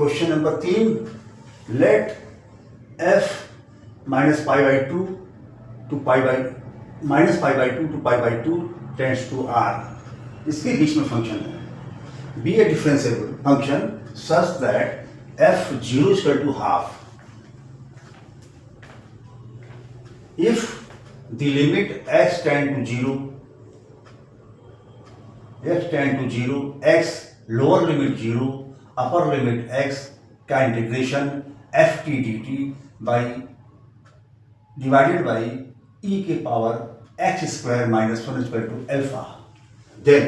Question number 3, let f minus pi by two two pi by minus pi by two two pi by two tends to r। इसके बीच में function है, be a differentiable function such that f zero equal to half if the limit x tend to 0, x lower limit 0, upper limit x का integration f T D t divided by e के power x square minus one equal to alpha, then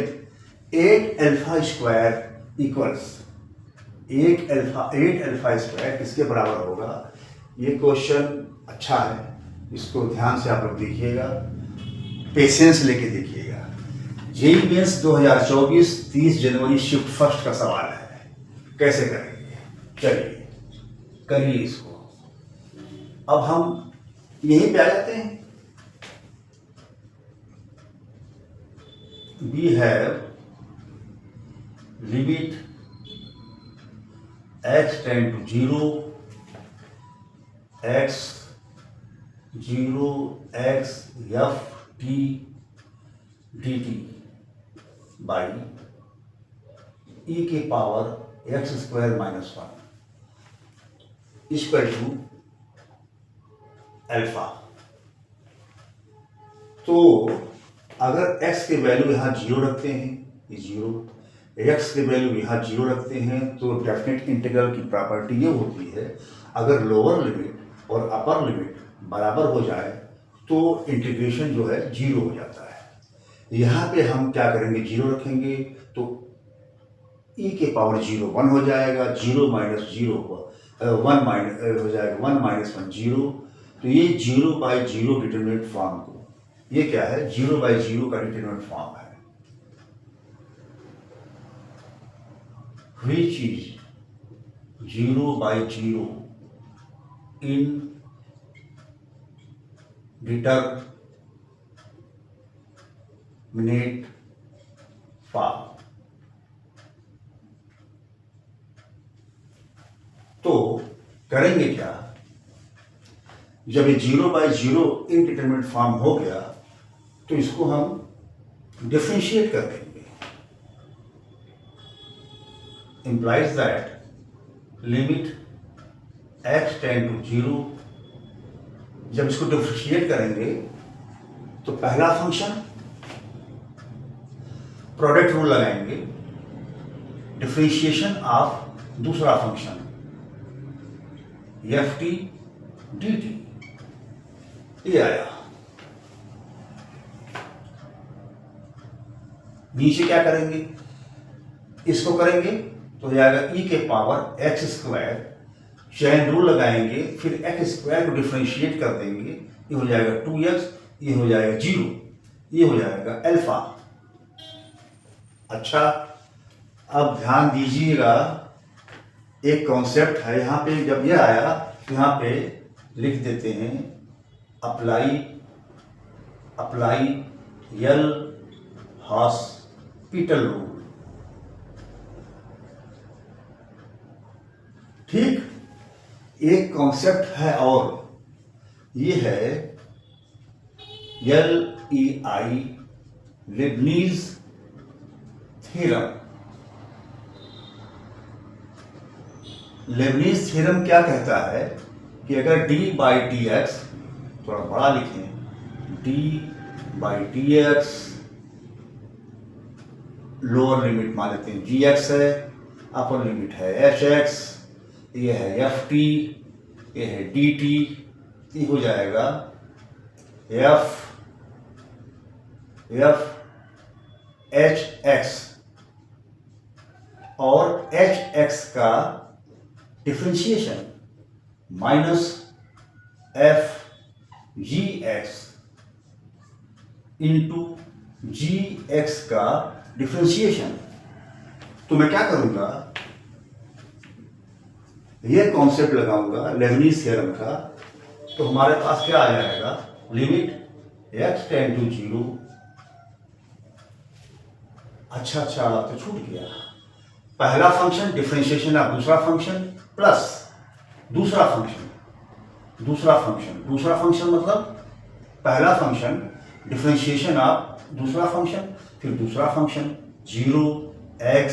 8 alpha square equals 8 alpha square किसके बराबर होगा। ये question अच्छा है, इसको ध्यान से आप लोग देखिएगा, पेशेंस लेके देखिएगा। जेईई मेंस 2024 30 जनवरी शिफ्ट फर्स्ट का सवाल है, कैसे करेंगे, चलिए करिए इसको। अब हम यहीं पे आ जाते हैं। We have limit x tend to 0, x 0 x F T D T by E के power x square minus one equal to alpha. तो अगर x के वैल्यू यहाँ 0 रखते हैं, ये 0, x के वैल्यू यहाँ 0 रखते हैं, तो डेफिनेट इंटीग्रल की प्रॉपर्टी ये होती है, अगर लोअर लिमिट और अपर लिमिट बराबर हो जाए तो इंटीग्रेशन जो है 0 हो जाता है। यहाँ पे हम क्या करेंगे, 0 रखेंगे तो e के पावर 0 1 हो जाएगा, 0 माइनस 0 1 माइनस हो जाएगा, 1 माइनस 1 0। तो ये 0 बाई 0 डिटरमिनेंट फॉर्म को, ये क्या है, 0 बाई 0 का डिटरमिनेंट फॉर्म है, which is 0 by 0 in determinate form. तो करेंगे क्या, जब ये 0 बाई 0 इनडिटरमिनेट फॉर्म हो गया तो इसको हम डिफरेंशिएट कर देंगे। Implies that limit x tend to 0, जब इसको डिफरेंशिएट करेंगे तो पहला फंक्शन प्रोडक्ट रूल लगाएंगे, डिफरेंशिएशन ऑफ दूसरा function f T D t, ये आया। नीचे क्या करेंगे, इसको करेंगे तो हो जाएगा e के power x square, chain rule लगाएंगे, फिर एक्स स्क्वायर को डिफरेंशिएट कर देंगे, ये हो जाएगा 2x, ये हो जाएगा 0, ये हो जाएगा अल्फा। अच्छा, अब ध्यान दीजिएगा, एक कॉन्सेप्ट है यहाँ पे, जब ये आया तो यहाँ पे लिख देते हैं अप्लाई यल हॉस्पिटल रूल। ठीक, एक कॉन्सेप्ट है और ये है LEI Leibniz theorem. Lebanese theorem क्या कहता है कि अगर d बाई डी एक्स, थोड़ा बड़ा लिखें, d by D x lower limit मान लेते हैं gx है, अपर लिमिट है hx, ये है एफ टी, ये है डी टी, ये हो जाएगा एफ एच एक्स, और एच एक्स का differentiation minus F G X into G X का डिफरेंशिएशन। तो मैं क्या करूंगा, ये कॉन्सेप्ट लगाऊंगा लेबनीज थ्योरम का, तो हमारे पास क्या आ जाएगा, लिमिट x टेंड टू 0। अच्छा तो छूट गया, पहला फंक्शन डिफरेंशिएशन ऑफ दूसरा फंक्शन प्लस दूसरा फंक्शन मतलब पहला फंक्शन डिफरेंशिएशन ऑफ दूसरा फंक्शन, फिर दूसरा function 0x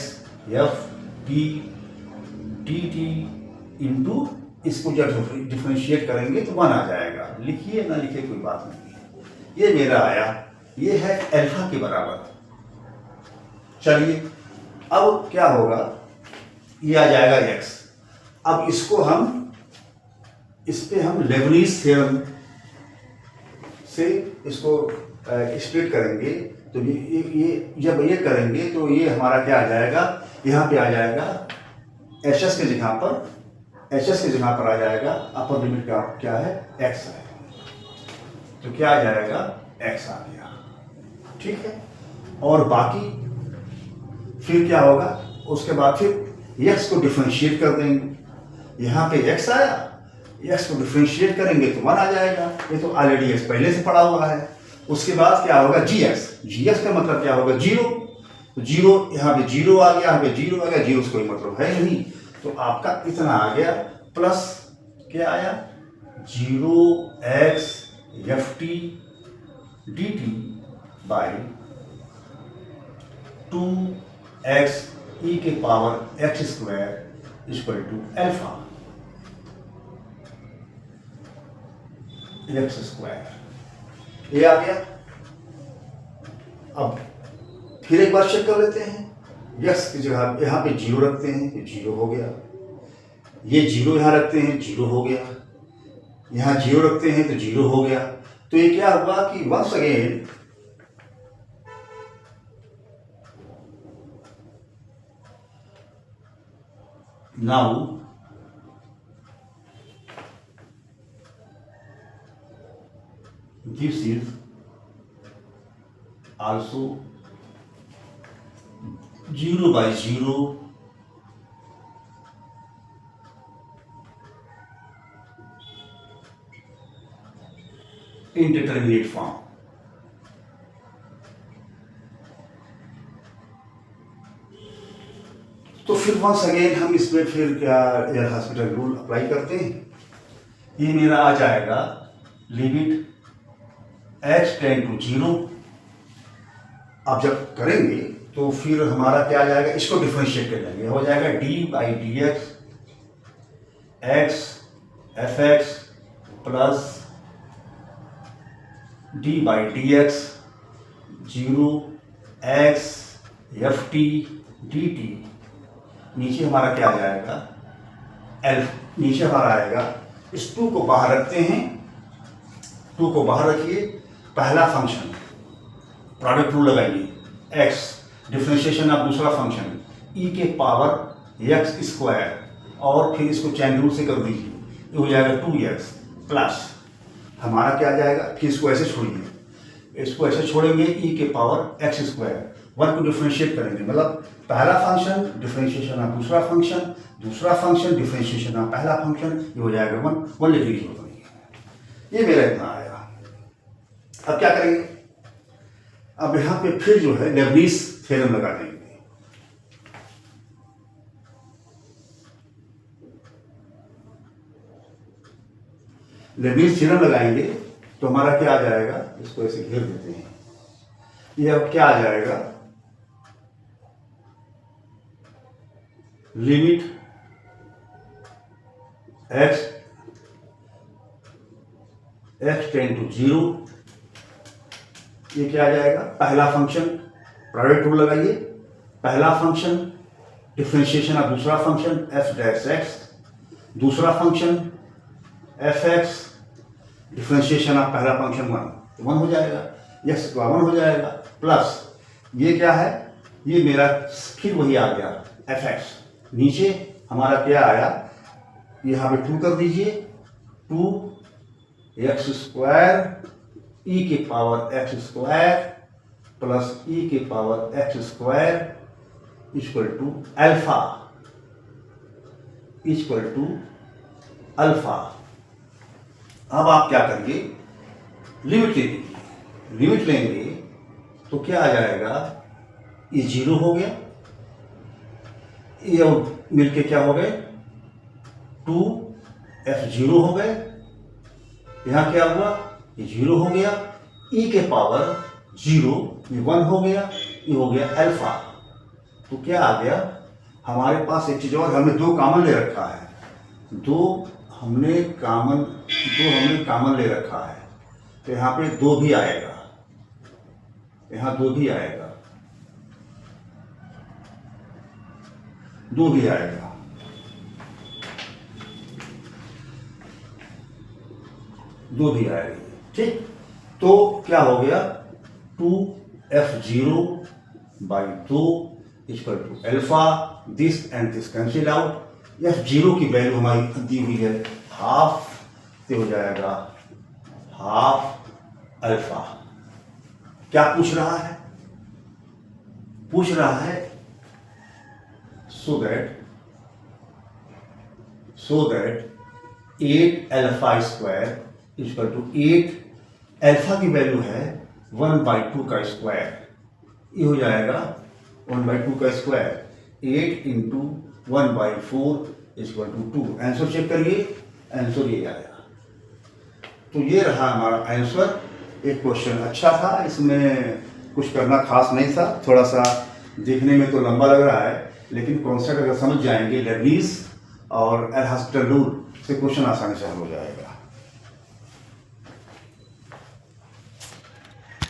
f t dt into, इसको जब डिफरेंशिएट करेंगे तो 1 आ जाएगा। लिखिए ना लिखिए कोई बात नहीं है। ये मेरा आया, ये है अल्फा के बराबर। चलिए अब क्या होगा, ये आ जाएगा x। अब इसको हम इस पे हम लेबनीज थ्योरम से इसको स्प्लिट करेंगे। तो ये जब ये करेंगे तो ये हमारा क्या आ जाएगा, यहाँ पे आ जाएगा एच एस के जगह पर आ जाएगा अपर लिमिट का क्या है x है, तो क्या आ जाएगा x आ गया। ठीक है, और बाकी फिर क्या होगा, उसके बाद फिर x को डिफरेंशिएट कर देंगे। यहाँ पे x आया, x को डिफरेंशिएट करेंगे तो 1 आ जाएगा। ये तो ऑलरेडी x पहले से पड़ा हुआ है। उसके बाद क्या होगा gx का मतलब क्या होगा 0, तो 0 यहाँ पे 0 आ गया, यहाँ पे 0 आ गया, 0 से कोई मतलब है नहीं, तो आपका इतना आ गया प्लस क्या आया 0x ft dt बाई 2x e के power x square equal to alpha x square. ये आ गया। अब फिर एक बार चेक कर लेते हैं, x की जगह यहाँ पे 0 रखते हैं, ये 0 हो गया। ये 0 यहाँ रखते हैं, 0 हो गया। यहाँ 0 रखते हैं तो 0 हो गया। तो ये क्या हुआ कि once again now this is also 0 by 0 indeterminate form। तो फिर वंस अगेन हम इसमें फिर क्या एयर हॉस्पिटल रूल अप्लाई करते हैं। ये मेरा आ जाएगा लिमिट x टेंड टू 0। अब जब करेंगे तो फिर हमारा क्या आ जाएगा, इसको डिफरेंशिएट कर लेंगे, हो जाएगा d by D x F x plus d by D x 0x F T D T. नीचे हमारा क्या आ जाएगा नीचे हमारा आएगा, इस 2 को बाहर रखते हैं, 2 को बाहर रखिए, पहला फंक्शन प्रोडक्ट रूल लगाइए, x डिफरेंशिएशन ऑफ दूसरा फंक्शन e के पावर x स्क्वायर, और फिर इसको चैन रूल से कर दीजिए, ये हो जाएगा 2x प्लस हमारा क्या आ जाएगा, फिर इसको ऐसे छोड़िए, इसको ऐसे छोड़ेंगे e के पावर x स्क्वायर, 1 को डिफरेंशिएट करेंगे, मतलब पहला फंक्शन डिफरेंशिएशन ऑफ दूसरा फंक्शन डिफरेंशिएशन ऑफ पहला फंक्शन, ये हो जाएगा 1 लिखने की जरूरत नहीं है। ये मेरा इतना आएगा। अब क्या करेंगे, अब यहाँ पे फिर जो है लेबनीज थ्योरम लगा देंगे। लेबनीज थ्योरम लगाएंगे तो हमारा क्या आ जाएगा, इसको ऐसे घेर देते हैं, ये अब क्या आ जाएगा, लिमिट x टेंड टू 0, ये क्या आ जाएगा, पहला फंक्शन प्रोडक्ट रूल लगाइए, पहला फंक्शन डिफरेंशिएशन ऑफ दूसरा फंक्शन f डैश x, दूसरा function F x differentiation of पहला फंक्शन 1 हो जाएगा, x का 1 हो जाएगा, प्लस ये क्या है, ये मेरा फिर वही आ गया एफ एक्स। नीचे हमारा क्या आया, यहाँ पे 2 कर दीजिए, 2x स्क्वायर e के पावर x स्क्वायर प्लस e के power x square equal to alpha. अब आप क्या करिए, लिमिट ले लीजिए, लिमिट लेंगे तो क्या आ जाएगा, ये 0 हो गया, ये मिलके क्या हो गए 2f0 हो गए। यहाँ क्या हुआ, ये 0 हो गया, e के पावर 0 ये 1 हो गया, ये हो गया अल्फा। तो क्या आ गया हमारे पास एक चीज और, हमने 2 कॉमन ले रखा है, दो हमने कॉमन ले रखा है, तो यहाँ पे 2 भी आएगा, यहाँ 2 भी आएगा, 2 भी आएगा। दो भी आएगी, ठीक। तो क्या हो गया 2f0 by 2 equal to alpha, this and this cancel out. f0 की वैल्यू हमारी दी हुई है हाफ, तो हो जाएगा हाफ अल्फा। क्या पूछ रहा है, पूछ रहा है so that 8 alpha square equal to 8 alpha की वैल्यू है 1/2 का स्क्वायर, ये हो जाएगा 1/2 का square, 8 into 1/4 equal to 2। Answer check करिए, आंसर ये आया। तो ये रहा हमारा आंसर। एक क्वेश्चन अच्छा था, इसमें कुछ करना खास नहीं था, थोड़ा सा देखने में तो लंबा लग रहा है, लेकिन कॉन्सेप्ट अगर समझ जाएंगे लेबनीज और एल हॉस्पिटल रूल से क्वेश्चन आसानी से हल हो जाएगा।